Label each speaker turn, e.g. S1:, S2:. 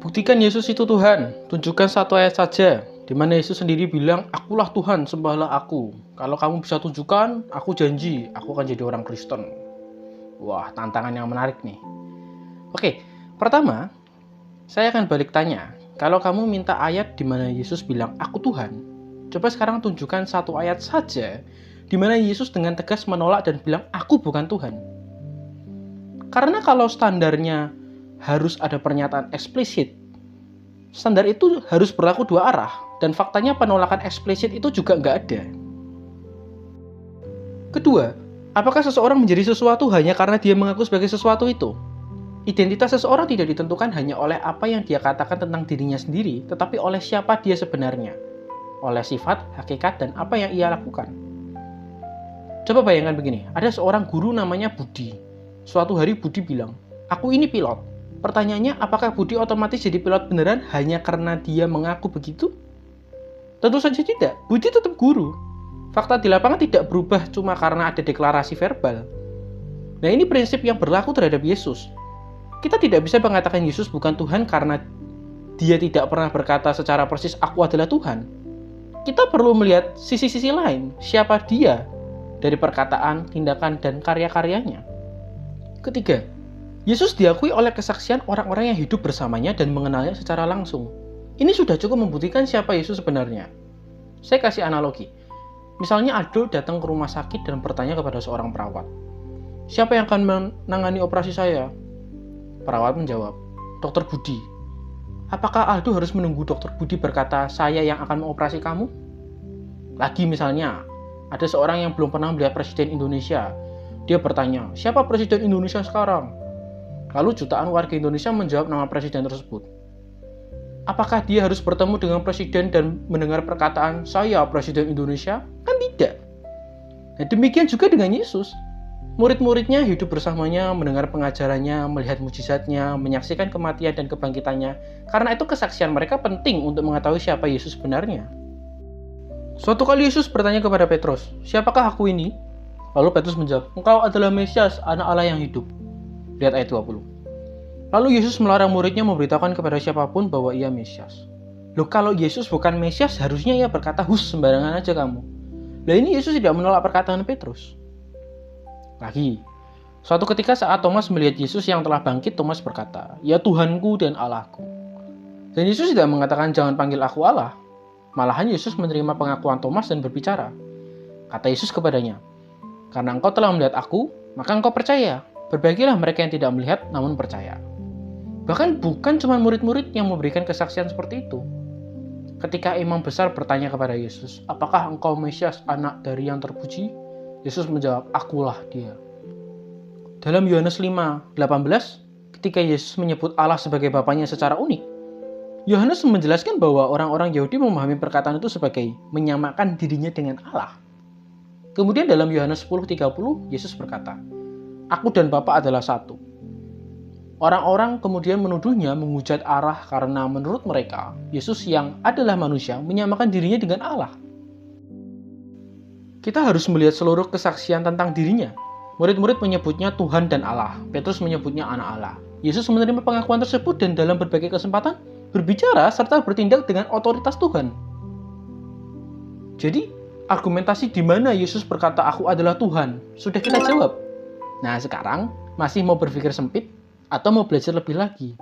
S1: Buktikan Yesus itu Tuhan. Tunjukkan satu ayat saja, di mana Yesus sendiri bilang, akulah Tuhan, sembahlah aku. Kalau kamu bisa tunjukkan, aku janji, aku akan jadi orang Kristen. Wah, tantangan yang menarik nih. Oke, pertama, saya akan balik tanya. Kalau kamu minta ayat di mana Yesus bilang, aku Tuhan, coba sekarang tunjukkan satu ayat saja, di mana Yesus dengan tegas menolak dan bilang, aku bukan Tuhan. Karena kalau standarnya harus ada pernyataan eksplisit, standar itu harus berlaku dua arah, dan faktanya penolakan eksplisit itu juga nggak ada. Kedua, apakah seseorang menjadi sesuatu hanya karena dia mengaku sebagai sesuatu itu? Identitas seseorang tidak ditentukan hanya oleh apa yang dia katakan tentang dirinya sendiri, tetapi oleh siapa dia sebenarnya, oleh sifat, hakikat, dan apa yang ia lakukan. Coba bayangkan begini, ada seorang guru namanya Budi. Suatu hari Budi bilang, aku ini pilot. Pertanyaannya, apakah Budi otomatis jadi pilot beneran hanya karena dia mengaku begitu? Tentu saja tidak, Budi tetap guru. Fakta di lapangan tidak berubah cuma karena ada deklarasi verbal. Nah, ini prinsip yang berlaku terhadap Yesus. Kita tidak bisa mengatakan Yesus bukan Tuhan karena dia tidak pernah berkata secara persis, aku adalah Tuhan. Kita perlu melihat sisi-sisi lain, siapa dia dari perkataan, tindakan, dan karya-karyanya. Ketiga, Yesus diakui oleh kesaksian orang-orang yang hidup bersamanya dan mengenalnya secara langsung. Ini sudah cukup membuktikan siapa Yesus sebenarnya. Saya kasih analogi. Misalnya Aldo datang ke rumah sakit dan bertanya kepada seorang perawat, siapa yang akan menangani operasi saya? Perawat menjawab, Dokter Budi. Apakah Aldo harus menunggu Dokter Budi berkata, saya yang akan mengoperasi kamu? Lagi misalnya, ada seorang yang belum pernah melihat Presiden Indonesia. Dia bertanya, siapa Presiden Indonesia sekarang? Lalu jutaan warga Indonesia menjawab nama presiden tersebut. Apakah dia harus bertemu dengan presiden dan mendengar perkataan, saya Presiden Indonesia? Kan tidak. Nah, demikian juga dengan Yesus. Murid-muridnya hidup bersamanya, mendengar pengajarannya, melihat mujizatnya, menyaksikan kematian dan kebangkitannya. Karena itu kesaksian mereka penting untuk mengetahui siapa Yesus sebenarnya. Suatu kali Yesus bertanya kepada Petrus, siapakah aku ini? Lalu Petrus menjawab, engkau adalah Mesias, anak Allah yang hidup. Lihat ayat 20. Lalu Yesus melarang muridnya memberitahukan kepada siapapun bahwa ia Mesias. Loh, kalau Yesus bukan Mesias, harusnya ia berkata, sembarangan aja kamu. Lah, ini Yesus tidak menolak perkataan Petrus. Lagi, suatu ketika saat Thomas melihat Yesus yang telah bangkit, Thomas berkata, ya Tuhanku dan Allahku. Dan Yesus tidak mengatakan jangan panggil aku Allah. Malahan Yesus menerima pengakuan Thomas dan berbicara. Kata Yesus kepadanya, karena engkau telah melihat aku, maka engkau percaya. Berbahagialah mereka yang tidak melihat namun percaya. Bahkan bukan cuma murid-murid yang memberikan kesaksian seperti itu. Ketika imam besar bertanya kepada Yesus, apakah engkau Mesias, anak dari yang terpuji? Yesus menjawab, akulah dia. Dalam Yohanes 5:18, ketika Yesus menyebut Allah sebagai Bapanya secara unik, Yohanes menjelaskan bahwa orang-orang Yahudi memahami perkataan itu sebagai menyamakan dirinya dengan Allah. Kemudian dalam Yohanes 10:30, Yesus berkata, aku dan Bapa adalah satu. Orang-orang kemudian menuduhnya menghujat Allah karena menurut mereka, Yesus yang adalah manusia menyamakan dirinya dengan Allah. Kita harus melihat seluruh kesaksian tentang dirinya. Murid-murid menyebutnya Tuhan dan Allah. Petrus menyebutnya anak Allah. Yesus menerima pengakuan tersebut dan dalam berbagai kesempatan berbicara serta bertindak dengan otoritas Tuhan. Jadi, argumentasi di mana Yesus berkata aku adalah Tuhan sudah kita jawab. Nah, sekarang masih mau berpikir sempit atau mau belajar lebih lagi?